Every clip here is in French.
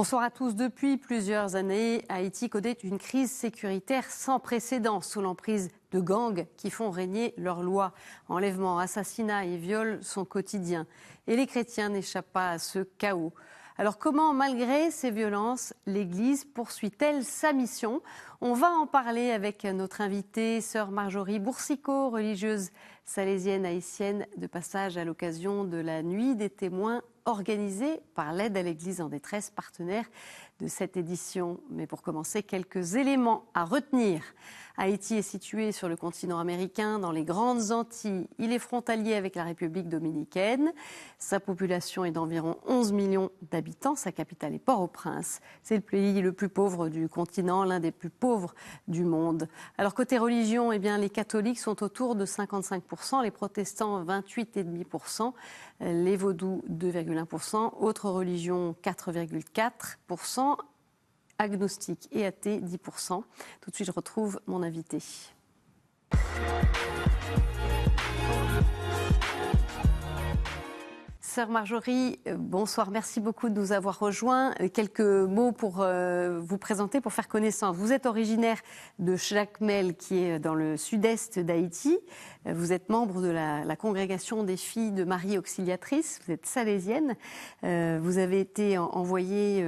Bonsoir à tous. Depuis plusieurs années, Haïti connaît une crise sécuritaire sans précédent sous l'emprise de gangs qui font régner leurs lois. Enlèvements, assassinats et viols sont quotidiens. Et les chrétiens n'échappent pas à ce chaos. Alors comment, malgré ces violences, l'Église poursuit-elle sa mission? On va en parler avec notre invitée, sœur Marjorie Boursicot, religieuse salésienne haïtienne de passage à l'occasion de la Nuit des témoins organisée par l'Aide à l'Église en détresse, partenaire de cette édition. Mais pour commencer, quelques éléments à retenir. Haïti est situé sur le continent américain, dans les grandes Antilles. Il est frontalier avec la République dominicaine. Sa population est d'environ 11 millions d'habitants. Sa capitale est Port-au-Prince. C'est le pays le plus pauvre du continent, l'un des plus pauvres du monde. Alors côté religion, eh bien, les catholiques sont autour de 55%, les protestants 28,5%, les vaudous 2,1%, autres religions 4,4%. Agnostiques et athées, 10%. Tout de suite, je retrouve mon invité. Sœur Marjorie, bonsoir. Merci beaucoup de nous avoir rejoints. Quelques mots pour vous présenter, pour faire connaissance. Vous êtes originaire de Jacmel, qui est dans le sud-est d'Haïti. Vous êtes membre de la congrégation des filles de Marie Auxiliatrice. Vous êtes salésienne. Vous avez été envoyée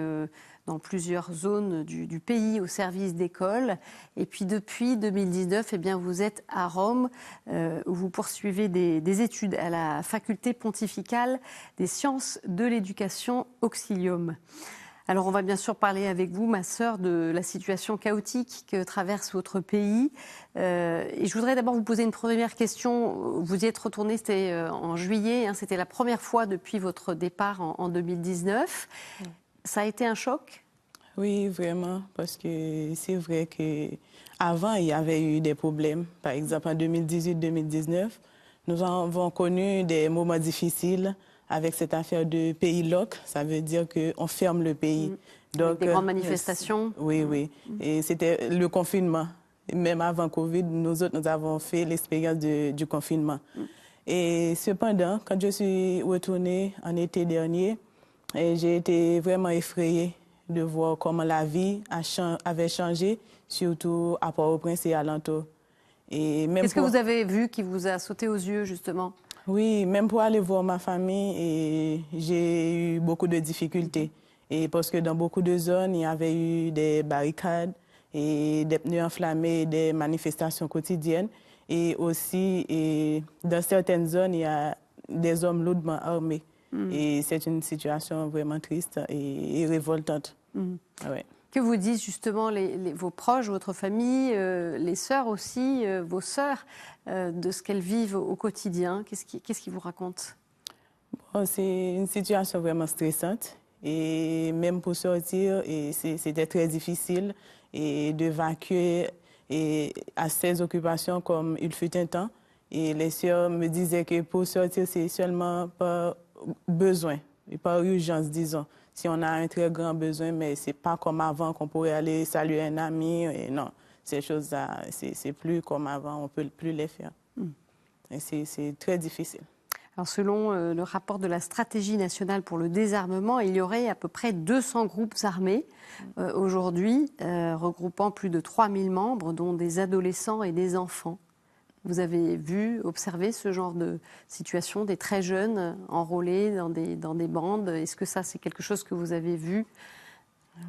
dans plusieurs zones du pays au service d'école. Et puis depuis 2019, eh bien, vous êtes à Rome, où vous poursuivez des études à la faculté pontificale des sciences de l'éducation Auxilium. Alors on va bien sûr parler avec vous, ma sœur, de la situation chaotique que traverse votre pays. Et je voudrais d'abord vous poser une première question. Vous y êtes retourné, c'était en juillet, hein, c'était la première fois depuis votre départ en 2019. Ça a été un choc? Oui, vraiment, parce que c'est vrai qu'avant, il y avait eu des problèmes. Par exemple, en 2018-2019, nous avons connu des moments difficiles avec cette affaire de pays loc. Ça veut dire qu'on ferme le pays. Donc, des grandes manifestations? Oui, oui. Et c'était le confinement. Même avant Covid, nous avons fait l'expérience du confinement. Et cependant, quand je suis retournée en été dernier, j'ai été vraiment effrayée de voir comment la vie avait changé, surtout à Port-au-Prince et alentour. Qu'est-ce que vous avez vu qui vous a sauté aux yeux, justement? Oui, même pour aller voir ma famille, j'ai eu beaucoup de difficultés. Et parce que dans beaucoup de zones, il y avait eu des barricades et des pneus enflammés, des manifestations quotidiennes. Et aussi, dans certaines zones, il y a des hommes lourdement armés. Et c'est une situation vraiment triste et révoltante. Ouais. Que vous disent justement vos proches, votre famille, les sœurs aussi, vos sœurs, de ce qu'elles vivent au quotidien? Qu'est-ce qu'ils vous racontent? Bon, c'est une situation vraiment stressante. Et même pour sortir, c'était très difficile et de vaquer à ces occupations comme il fut un temps. Et les sœurs me disaient que pour sortir, c'est seulement par besoin, et par urgence, disons. Si on a un très grand besoin, mais ce n'est pas comme avant qu'on pourrait aller saluer un ami. Et non, ces choses-là, c'est plus comme avant, on ne peut plus les faire. Et c'est très difficile. Alors, selon le rapport de la stratégie nationale pour le désarmement, il y aurait à peu près 200 groupes armés aujourd'hui, regroupant plus de 3000 membres, dont des adolescents et des enfants. Vous avez vu, observé ce genre de situation, des très jeunes enrôlés dans des bandes? Est-ce que ça, c'est quelque chose que vous avez vu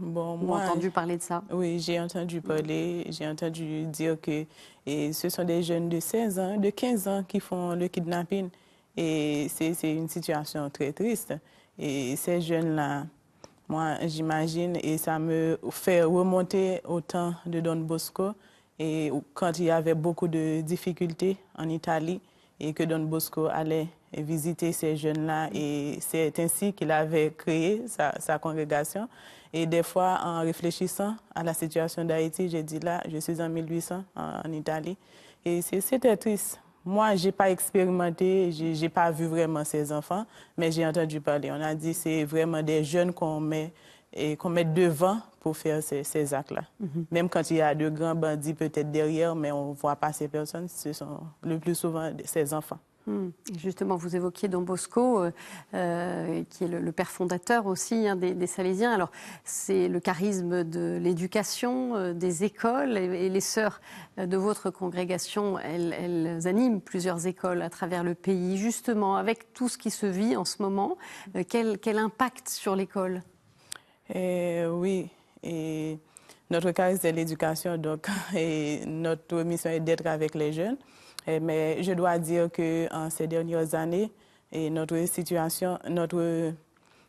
ou entendu parler de ça? Oui, j'ai entendu parler, j'ai entendu dire que ce sont des jeunes de 16 ans, de 15 ans qui font le kidnapping. Et c'est une situation très triste. Et ces jeunes-là, moi, j'imagine, et ça me fait remonter au temps de Don Bosco, et quand il y avait beaucoup de difficultés en Italie et que Don Bosco allait visiter ces jeunes-là, et c'est ainsi qu'il avait créé sa congrégation. Et des fois, en réfléchissant à la situation d'Haïti, j'ai dit là, je suis en 1800 en Italie, et c'était triste. Moi, je n'ai pas expérimenté, je n'ai pas vu vraiment ces enfants, mais j'ai entendu parler. On a dit que c'est vraiment des jeunes qu'on met devant pour faire ces actes-là. Même quand il y a de grands bandits peut-être derrière, mais on ne voit pas ces personnes, ce sont le plus souvent ces enfants. Et justement, vous évoquiez Don Bosco, qui est le père fondateur aussi des Salésiens. Alors, c'est le charisme de l'éducation, des écoles, et les sœurs de votre congrégation, elles animent plusieurs écoles à travers le pays. Justement, avec tout ce qui se vit en ce moment, quel impact sur l'école? Oui, et notre charisme, c'est l'éducation, donc et notre mission est d'être avec les jeunes. Mais je dois dire qu'en ces dernières années, notre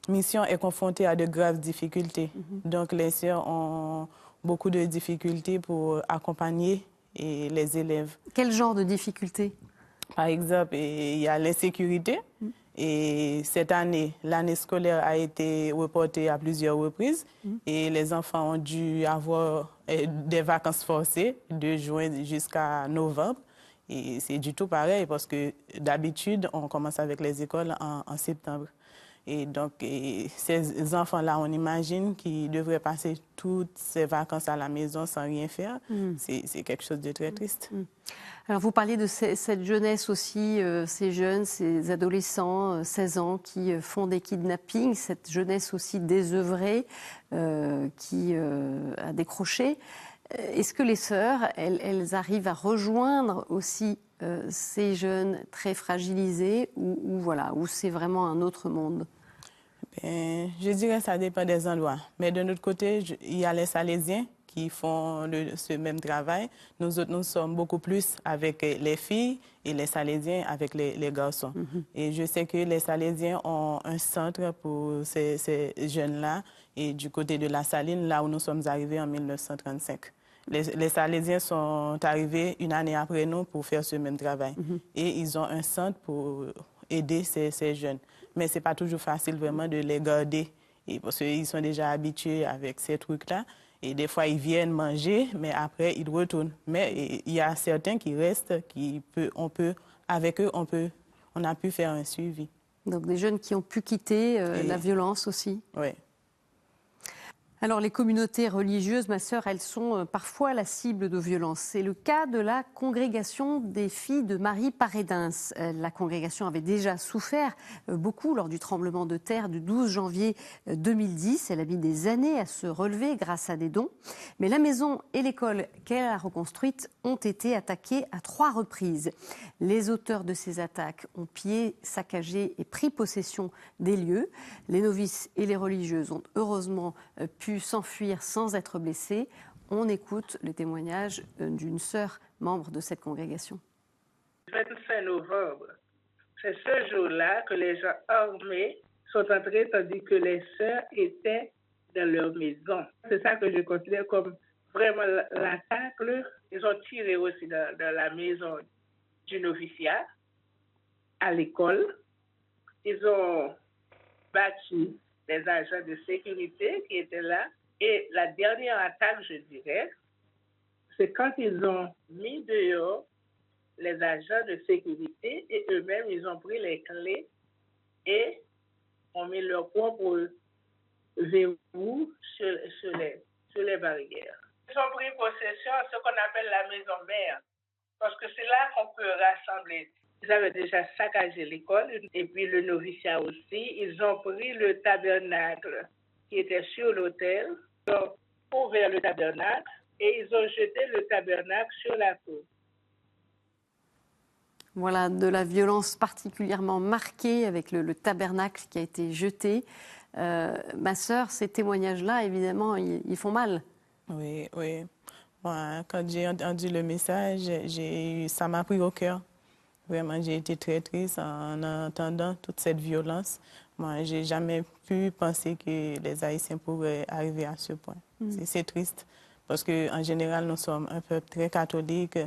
mission est confrontée à de graves difficultés. Donc les sœurs ont beaucoup de difficultés pour accompagner les élèves. Quel genre de difficultés? Par exemple, il y a l'insécurité. Et cette année, l'année scolaire a été reportée à plusieurs reprises et les enfants ont dû avoir des vacances forcées de juin jusqu'à novembre. Et c'est du tout pareil parce que d'habitude, on commence avec les écoles en septembre. Et donc, ces enfants-là, on imagine qu'ils devraient passer toutes ces vacances à la maison sans rien faire. C'est quelque chose de très triste. Alors, vous parliez de cette jeunesse aussi, ces jeunes, ces adolescents, 16 ans, qui font des kidnappings, cette jeunesse aussi désœuvrée, qui a décroché. Est-ce que les sœurs, elles arrivent à rejoindre aussi ces jeunes très fragilisés ou voilà, où c'est vraiment un autre monde? Je dirais que ça dépend des endroits. Mais de notre côté, il y a les Salésiens qui font ce même travail. Nous autres, nous sommes beaucoup plus avec les filles et les Salésiens avec les garçons. Et je sais que les Salésiens ont un centre pour ces jeunes-là et du côté de la Saline, là où nous sommes arrivés en 1935. Les Salésiens sont arrivés une année après nous pour faire ce même travail. Et ils ont un centre pour aider ces jeunes. Mais ce n'est pas toujours facile vraiment de les garder parce qu'ils sont déjà habitués avec ces trucs-là. Et des fois, ils viennent manger, mais après, ils retournent. Mais il y a certains qui restent, avec eux, on a pu faire un suivi. Donc des jeunes qui ont pu quitter la violence aussi. Oui. Alors les communautés religieuses, ma sœur, elles sont parfois la cible de violences. C'est le cas de la congrégation des filles de Marie Parédens. La congrégation avait déjà souffert beaucoup lors du tremblement de terre du 12 janvier 2010. Elle a mis des années à se relever grâce à des dons. Mais la maison et l'école qu'elle a reconstruite ont été attaquées à 3 reprises. Les auteurs de ces attaques ont pillé, saccagé et pris possession des lieux. Les novices et les religieuses ont heureusement pu s'enfuir sans être blessés. On écoute le témoignage d'une sœur membre de cette congrégation. Le 25 novembre, c'est ce jour-là que les gens armés sont entrés tandis que les sœurs étaient dans leur maison. C'est ça que je considère comme vraiment l'attaque. Ils ont tiré aussi dans la maison du noviciat, à l'école. Ils ont battu les agents de sécurité qui étaient là. Et la dernière attaque, je dirais, c'est quand ils ont mis dehors les agents de sécurité et eux-mêmes, ils ont pris les clés et ont mis leur propre verrou sur les barrières. Ils ont pris possession de ce qu'on appelle la maison mère, parce que c'est là qu'on peut rassembler. Ils avaient déjà saccagé l'école et puis le noviciat aussi. Ils ont pris le tabernacle qui était sur l'autel, ils ont ouvert le tabernacle et ils ont jeté le tabernacle sur la cour. Voilà, de la violence particulièrement marquée avec le tabernacle qui a été jeté. Ma sœur, ces témoignages-là, évidemment, ils font mal. Oui, oui. Moi, quand j'ai entendu le message, ça m'a pris au cœur. Vraiment, j'ai été très triste en entendant toute cette violence. Moi, je n'ai jamais pu penser que les Haïtiens pourraient arriver à ce point. C'est triste parce qu'en général, nous sommes un peuple très catholique.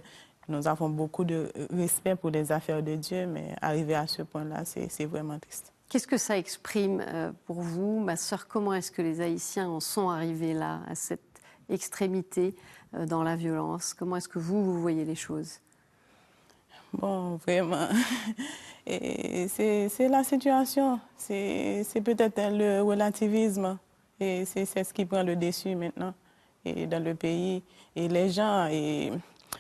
Nous avons beaucoup de respect pour les affaires de Dieu, mais arriver à ce point-là, c'est vraiment triste. Qu'est-ce que ça exprime pour vous, ma sœur? Comment est-ce que les Haïtiens en sont arrivés là, à cette extrémité dans la violence? Comment est-ce que vous voyez les choses? Bon, vraiment, c'est la situation. C'est peut-être le relativisme. Et c'est ce qui prend le dessus maintenant et dans le pays. Et les gens,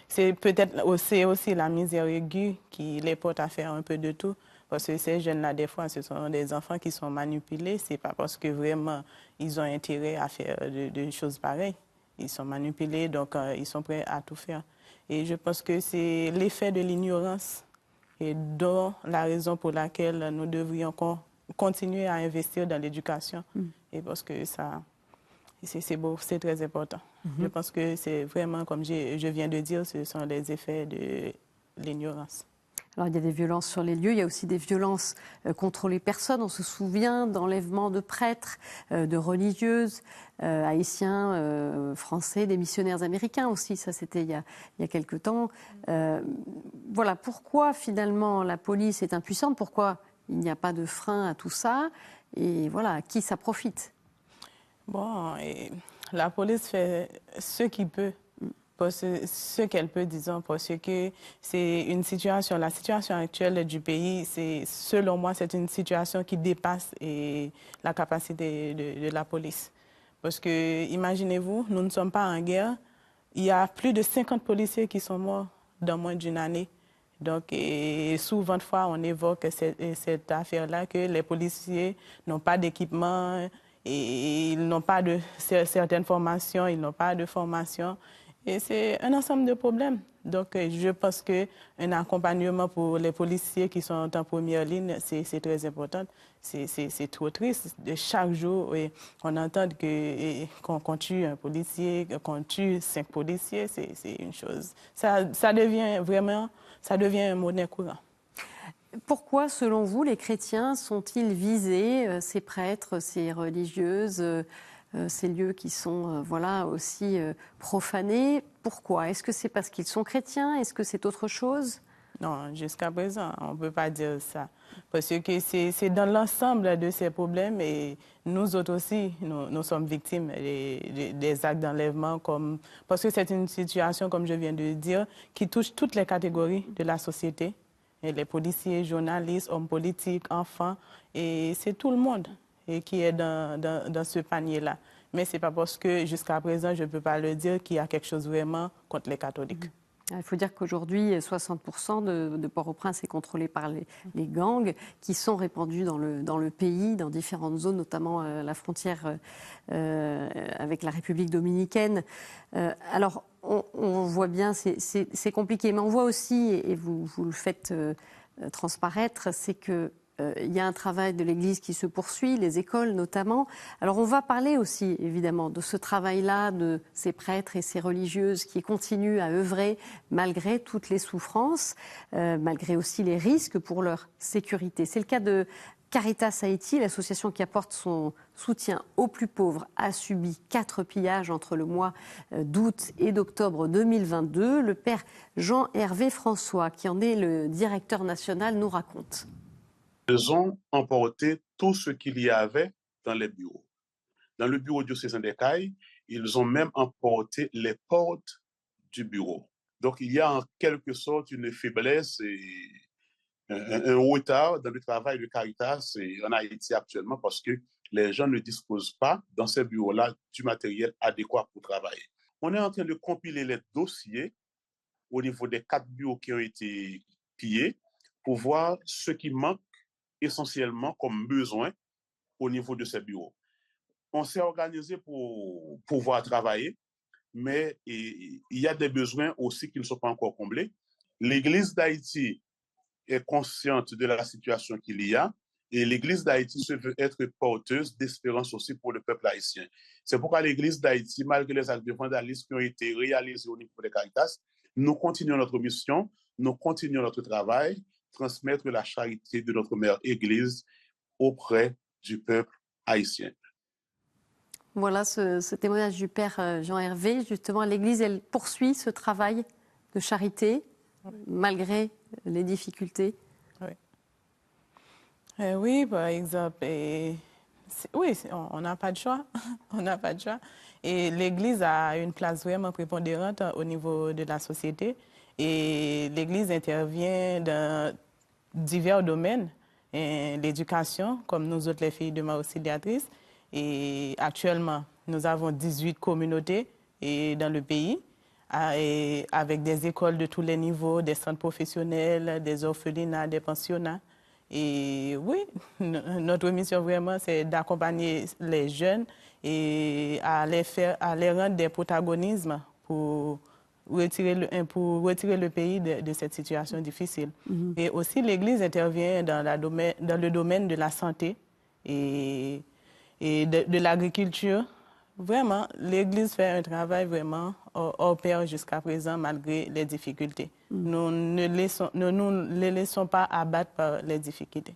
C'est peut-être aussi la misère aiguë qui les porte à faire un peu de tout. Parce que ces jeunes-là, des fois, ce sont des enfants qui sont manipulés. C'est pas parce que vraiment ils ont intérêt à faire de choses pareilles. Ils sont manipulés, donc ils sont prêts à tout faire. Et je pense que c'est l'effet de l'ignorance et dont la raison pour laquelle nous devrions continuer à investir dans l'éducation. Et parce que ça, c'est beau, c'est très important. Je pense que c'est vraiment, comme je viens de dire, ce sont les effets de l'ignorance. Alors, il y a des violences sur les lieux, il y a aussi des violences contre les personnes. On se souvient d'enlèvements de prêtres, de religieuses, haïtiens, français, des missionnaires américains aussi. Ça, c'était il y a quelque temps. Voilà, pourquoi finalement la police est impuissante? Pourquoi il n'y a pas de frein à tout ça? Et voilà, à qui ça profite? Bon, et la police fait ce qu'il peut. Ce qu'elle peut, disons, parce que c'est une situation, la situation actuelle du pays, selon moi, c'est une situation qui dépasse la capacité de la police. Parce que, imaginez-vous, nous ne sommes pas en guerre. Il y a plus de 50 policiers qui sont morts dans moins d'une année. Donc, souvent de fois, on évoque cette affaire-là, que les policiers n'ont pas d'équipement et ils n'ont pas de certaines formations, ils n'ont pas de formation. Et c'est un ensemble de problèmes. Donc, je pense qu'un accompagnement pour les policiers qui sont en première ligne, c'est très important. C'est trop triste. Chaque jour, on entend qu'on tue un policier, qu'on tue 5 policiers, c'est une chose. Ça devient vraiment, ça devient un monnaie courant. Pourquoi, selon vous, les chrétiens sont-ils visés, ces prêtres, ces religieuses, ces lieux qui sont voilà, aussi profanés? Pourquoi? Est-ce que c'est parce qu'ils sont chrétiens? Est-ce que c'est autre chose? Non, jusqu'à présent, on ne peut pas dire ça. Parce que c'est dans l'ensemble de ces problèmes et nous autres aussi, nous sommes victimes des actes d'enlèvement. Parce que c'est une situation, comme je viens de dire, qui touche toutes les catégories de la société. Et les policiers, journalistes, hommes politiques, enfants, et c'est tout le monde qui est dans ce panier-là. Mais ce n'est pas parce que jusqu'à présent, je ne peux pas le dire, qu'il y a quelque chose vraiment contre les catholiques. Il faut dire qu'aujourd'hui, 60% de Port-au-Prince est contrôlé par les gangs qui sont répandus dans le pays, dans différentes zones, notamment la frontière avec la République dominicaine. Alors, on voit bien, c'est compliqué, mais on voit aussi, et vous le faites transparaître, c'est que il y a un travail de l'Église qui se poursuit, les écoles notamment. Alors on va parler aussi évidemment de ce travail-là, de ces prêtres et ces religieuses qui continuent à œuvrer malgré toutes les souffrances, malgré aussi les risques pour leur sécurité. C'est le cas de Caritas Haïti, l'association qui apporte son soutien aux plus pauvres, a subi 4 pillages entre le mois d'août et d'octobre 2022. Le père Jean-Hervé François, qui en est le directeur national, nous raconte. Ils ont emporté tout ce qu'il y avait dans les bureaux. Dans le bureau diocésain d'Écailles, ils ont même emporté les portes du bureau. Donc, il y a en quelque sorte une faiblesse et un retard dans le travail de Caritas en Haïti actuellement parce que les gens ne disposent pas dans ces bureaux-là du matériel adéquat pour travailler. On est en train de compiler les dossiers au niveau des 4 bureaux qui ont été pillés pour voir ce qui manque essentiellement comme besoin au niveau de ces bureaux. On s'est organisé pour pouvoir travailler, mais il y a des besoins aussi qui ne sont pas encore comblés. L'Église d'Haïti est consciente de la situation qu'il y a et l'Église d'Haïti se veut être porteuse d'espérance aussi pour le peuple haïtien. C'est pourquoi l'Église d'Haïti, malgré les actes de vandalisme qui ont été réalisés au niveau des Caritas, nous continuons notre mission, nous continuons notre travail, transmettre la charité de notre mère Église auprès du peuple haïtien. Voilà ce témoignage du père Jean-Hervé. Justement, l'Église, elle poursuit ce travail de charité, malgré les difficultés. Oui, oui, par exemple, oui, on n'a pas de choix. On n'a pas de choix. Et l'Église a une place vraiment prépondérante au niveau de la société. Et l'Église intervient dans divers domaines. L'éducation, comme nous autres, les filles de mère auxiliatrice. Et actuellement, nous avons 18 communautés dans le pays et avec des écoles de tous les niveaux, des centres professionnels, des orphelinats, des pensionnats. Et oui, notre mission vraiment, c'est d'accompagner les jeunes et à les rendre des protagonismes pour retirer le pays de cette situation difficile. Et aussi, l'Église intervient dans le domaine de la santé et de l'agriculture. Vraiment, l'Église fait un travail vraiment hors pair jusqu'à présent, malgré les difficultés. Nous ne les laissons pas abattre par les difficultés.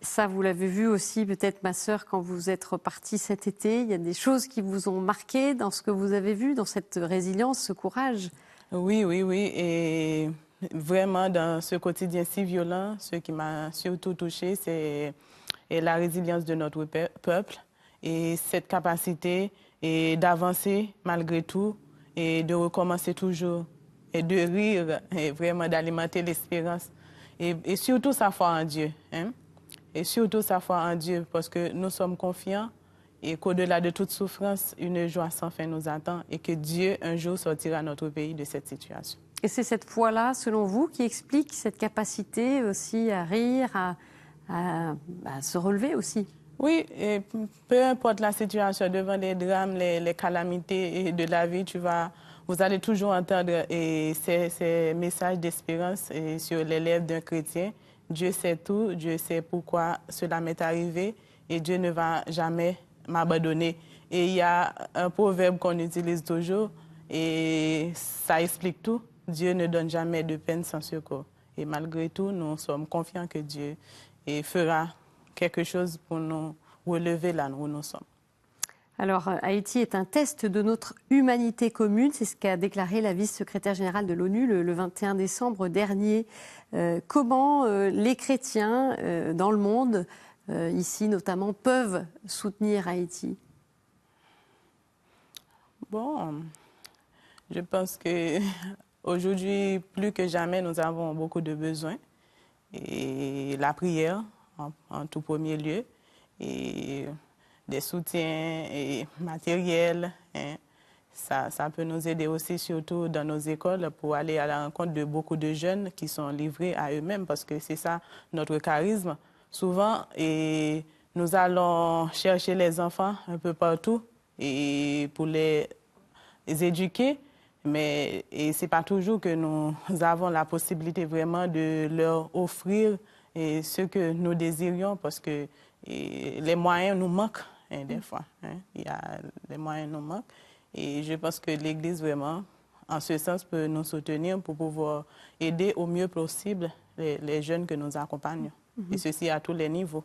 Ça, vous l'avez vu aussi, peut-être, ma sœur, quand vous êtes repartie cet été. Il y a des choses qui vous ont marqué dans ce que vous avez vu, dans cette résilience, ce courage. Oui. Et vraiment, dans ce quotidien si violent, ce qui m'a surtout touchée, c'est la résilience de notre peuple et cette capacité d'avancer malgré tout et de recommencer toujours et de rire et vraiment d'alimenter l'espérance. Et surtout sa foi en Dieu. Hein? Et surtout sa foi en Dieu, parce que nous sommes confiants et qu'au-delà de toute souffrance, une joie sans fin nous attend et que Dieu, un jour, sortira notre pays de cette situation. Et c'est cette foi-là, selon vous, qui explique cette capacité aussi à rire, à se relever aussi? Oui, et peu importe la situation, devant les drames, les calamités de la vie, vous allez toujours entendre ces messages d'espérance sur les lèvres d'un chrétien. Dieu sait tout, Dieu sait pourquoi cela m'est arrivé et Dieu ne va jamais m'abandonner. Et il y a un proverbe qu'on utilise toujours et ça explique tout. Dieu ne donne jamais de peine sans secours. Et malgré tout, nous sommes confiants que Dieu fera quelque chose pour nous relever là où nous sommes. Alors, Haïti est un test de notre humanité commune. C'est ce qu'a déclaré la vice-secrétaire générale de l'ONU le 21 décembre dernier. Comment les chrétiens dans le monde, ici notamment, peuvent soutenir Haïti? Bon, je pense qu'aujourd'hui, plus que jamais, nous avons beaucoup de besoins. Et la prière, en tout premier lieu, et des soutiens matériels. Hein. Ça peut nous aider aussi, surtout dans nos écoles, pour aller à la rencontre de beaucoup de jeunes qui sont livrés à eux-mêmes, parce que c'est ça notre charisme. Souvent, nous allons chercher les enfants un peu partout et pour les éduquer, mais ce n'est pas toujours que nous avons la possibilité vraiment de leur offrir ce que nous désirions, parce que les moyens nous manquent. Des fois, hein. Les moyens nous manquent. Et je pense que l'Église, vraiment, en ce sens, peut nous soutenir pour pouvoir aider au mieux possible les jeunes que nous accompagnons. Et ceci à tous les niveaux.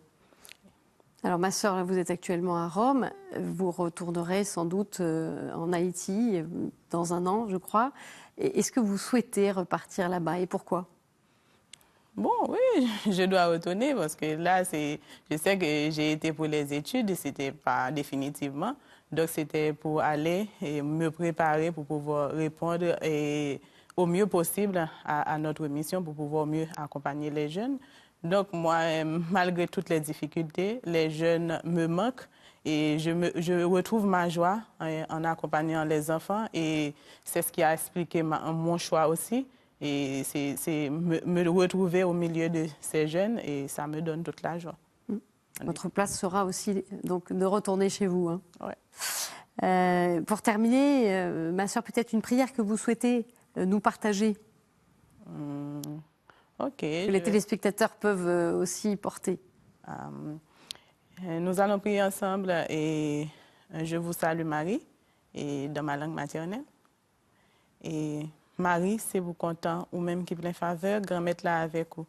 Alors, ma sœur, vous êtes actuellement à Rome. Vous retournerez sans doute en Haïti dans un an, je crois. Est-ce que vous souhaitez repartir là-bas et pourquoi? Bon, oui, je dois retourner parce que là, je sais que j'ai été pour les études, c'était pas définitivement. Donc, c'était pour aller et me préparer pour pouvoir répondre au mieux possible à notre mission, pour pouvoir mieux accompagner les jeunes. Donc, moi, malgré toutes les difficultés, les jeunes me manquent et je retrouve ma joie en accompagnant les enfants et c'est ce qui a expliqué mon choix aussi. Et c'est me retrouver au milieu de ces jeunes et ça me donne toute la joie. Votre place sera aussi donc de retourner chez vous. Hein. Ouais. Pour terminer, ma sœur, peut-être une prière que vous souhaitez nous partager. Ok. Que les téléspectateurs peuvent aussi porter. Nous allons prier ensemble et je vous salue Marie et dans ma langue maternelle. Et Marie, c'est vous content, ou même qui plein faveur, grand-mère là avec vous.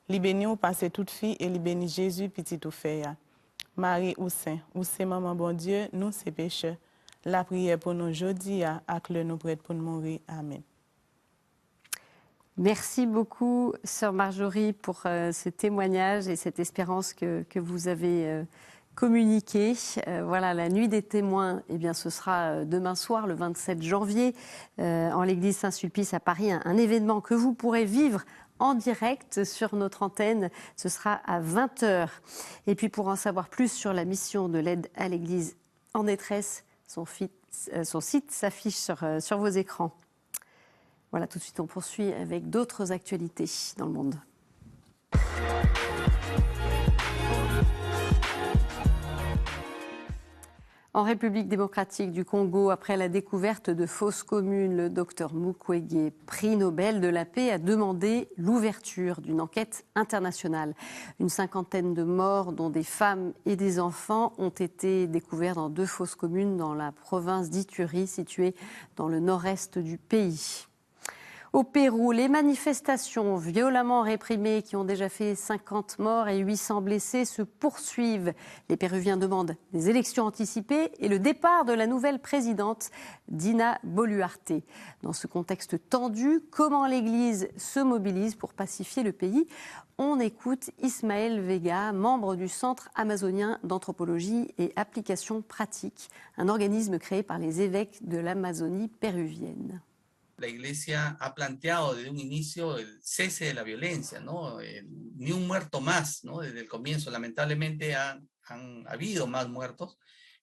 Li béni ou passez toute fille et li béni Jésus, petit ou fait. Marie ou saint, ou c'est maman bon Dieu, nous c'est pécheurs. La prière pour nous aujourd'hui, à que nous prêtes pour nous mourir. Amen. Merci beaucoup, sœur Marjorie, pour ce témoignage et cette espérance que vous avez communiqué. Voilà, la nuit des témoins, eh bien, ce sera demain soir, le 27 janvier, en l'église Saint-Sulpice à Paris, un événement que vous pourrez vivre en direct sur notre antenne. Ce sera à 20h. Et puis, pour en savoir plus sur la mission de l'aide à l'église en détresse, son son site s'affiche sur vos écrans. Voilà, tout de suite on poursuit avec d'autres actualités dans le monde. En République démocratique du Congo, après la découverte de fausses communes, le docteur Mukwege, prix Nobel de la paix, a demandé l'ouverture d'une enquête internationale. Une cinquantaine de morts, dont des femmes et des enfants, ont été découverts dans 2 fausses communes dans la province d'Ituri, située dans le nord-est du pays. Au Pérou, les manifestations violemment réprimées qui ont déjà fait 50 morts et 800 blessés se poursuivent. Les Péruviens demandent des élections anticipées et le départ de la nouvelle présidente, Dina Boluarte. Dans ce contexte tendu, comment l'Église se mobilise pour pacifier le pays ? On écoute Ismaël Vega, membre du Centre amazonien d'anthropologie et applications pratiques, un organisme créé par les évêques de l'Amazonie péruvienne. La Iglesia ha planteado desde un inicio el cese de la violencia, ¿no? Ni un muerto más, ¿no? Desde el comienzo. Lamentablemente han habido más muertos,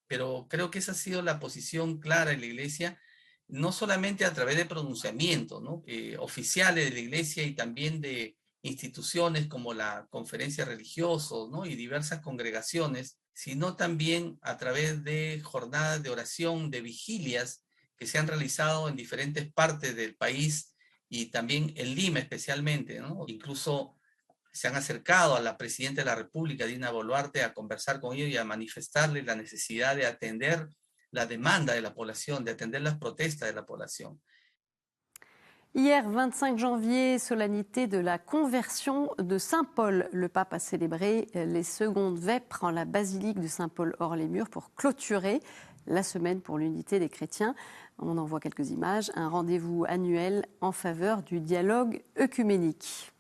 pero creo que esa ha sido la posición clara de la Iglesia, no solamente a través de pronunciamientos, ¿no? Oficiales de la Iglesia y también de instituciones como la Conferencia Religiosos, ¿no? Y diversas congregaciones, sino también a través de jornadas de oración, de vigilias, que se han realizado en diferentes partes del país y también en Lima especialmente, ¿no? Incluso se han acercado a la Presidenta de la República, Dina Boluarte, a conversar con ella y a manifestarle la necesidad de atender la demanda de la población, de atender las protestas de la población. Hier, 25 janvier, solennité de la conversion de Saint-Paul. Le pape a célébré les secondes vêpres en la basilique de Saint-Paul hors les murs pour clôturer la semaine pour l'unité des chrétiens. On en voit quelques images, un rendez-vous annuel en faveur du dialogue œcuménique.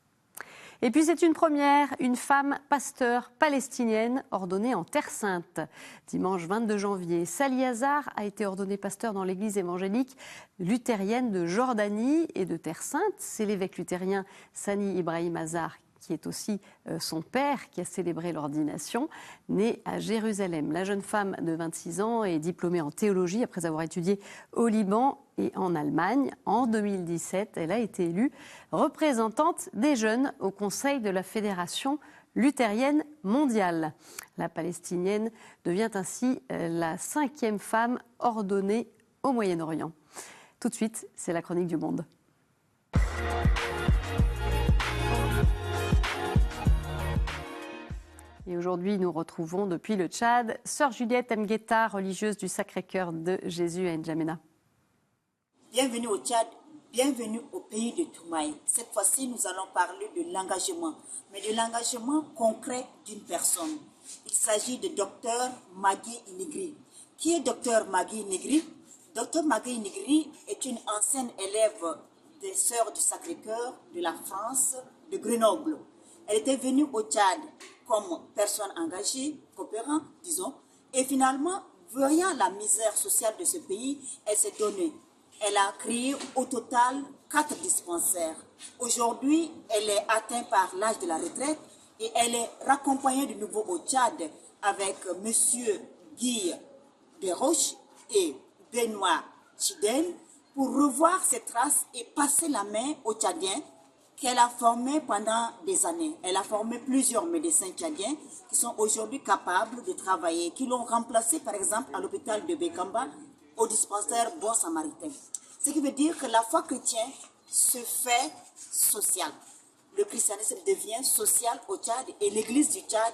Et puis c'est une première, une femme pasteur palestinienne ordonnée en Terre Sainte. Dimanche 22 janvier, Sali Hazar a été ordonnée pasteur dans l'église évangélique luthérienne de Jordanie et de Terre Sainte. C'est l'évêque luthérien Sani Ibrahim Hazar qui est aussi son père, qui a célébré l'ordination, né à Jérusalem. La jeune femme de 26 ans est diplômée en théologie après avoir étudié au Liban et en Allemagne. En 2017, elle a été élue représentante des jeunes au Conseil de la Fédération luthérienne mondiale. La Palestinienne devient ainsi la 5e femme ordonnée au Moyen-Orient. Tout de suite, c'est la chronique du monde. Et aujourd'hui, nous retrouvons depuis le Tchad Sœur Juliette Mgueta, religieuse du Sacré-Cœur de Jésus à N'Djamena. Bienvenue au Tchad, bienvenue au pays de Toumaï. Cette fois-ci, nous allons parler de l'engagement, mais de l'engagement concret d'une personne. Il s'agit de Dr Magui Inigri. Qui est Dr Magui Inigri? Dr Magui Inigri est une ancienne élève des Sœurs du Sacré-Cœur de la France, de Grenoble. Elle était venue au Tchad comme personne engagée, coopérant, disons, et finalement, voyant la misère sociale de ce pays, elle s'est donnée. Elle a créé au total 4 dispensaires. Aujourd'hui, elle est atteinte par l'âge de la retraite et elle est raccompagnée de nouveau au Tchad avec M. Guy Desroches et Benoît Chidel pour revoir ses traces et passer la main aux Tchadiens qu'elle a formés pendant des années. Elle a formé plusieurs médecins tchadiens qui sont aujourd'hui capables de travailler, qui l'ont remplacé par exemple à l'hôpital de Bekamba au dispensaire Bon Samaritain. Ce qui veut dire que la foi chrétienne se fait sociale. Le christianisme devient social au Tchad et l'église du Tchad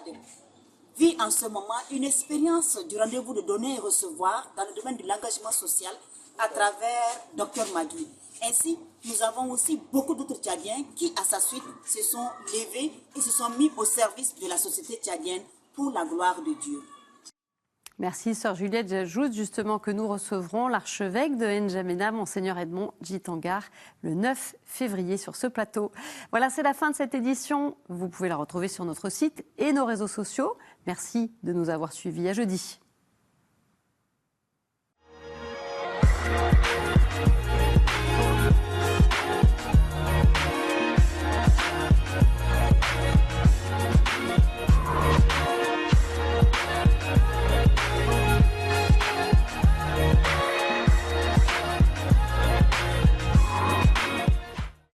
vit en ce moment une expérience du rendez-vous de donner et recevoir dans le domaine de l'engagement social à travers Dr Magui. Ainsi, nous avons aussi beaucoup d'autres Tchadiens qui, à sa suite, se sont levés et se sont mis au service de la société tchadienne pour la gloire de Dieu. Merci, Sœur Juliette. J'ajoute justement que nous recevrons l'archevêque de N'Djamena, Monseigneur Edmond Djitangar, le 9 février sur ce plateau. Voilà, c'est la fin de cette édition. Vous pouvez la retrouver sur notre site et nos réseaux sociaux. Merci de nous avoir suivis. À jeudi.